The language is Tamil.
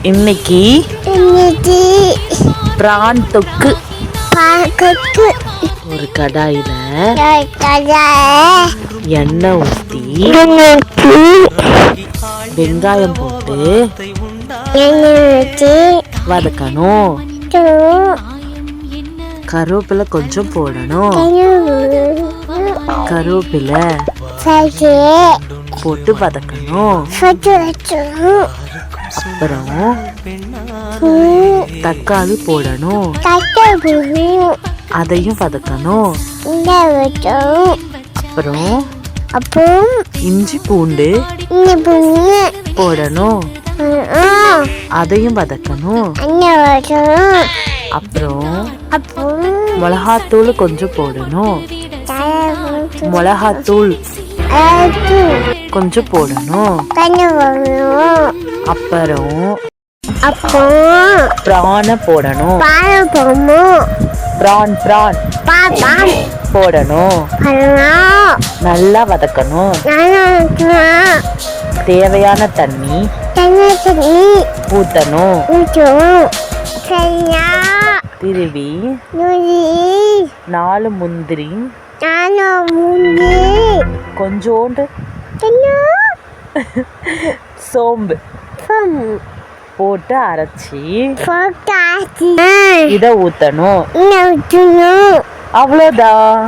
இன்னைக்கு பிரான் தொக்கு. ஒரு கடாயில எண்ணெய் ஊற்றி வெங்காயம் போட்டு வதக்கணும். கருவேப்பிலை கொஞ்சம் போடணும். கருவேப்பிலை போட்டு வதக்கணும். அப்புறம் தக்காளி போடணும். அதையும் வதக்கணும். அப்புறம் இஞ்சி பூண்டு போடணும். அதையும் வதக்கணும். அப்புறம் மிளகாத்தூள் கொஞ்சம் போடணும். மிளகாத்தூள் கொஞ்சம் போடணும். அப்புறம் பிரானை போடணும். பிரான் போடணும். நல்லா வதக்கணும். தேவையான தண்ணி ஊத்தணும். திருவி 4 முந்திரி கொஞ்சோண்டு சோம்பு போட்டு அரைச்சி இதை ஊத்தணும். அவ்வளோதான்.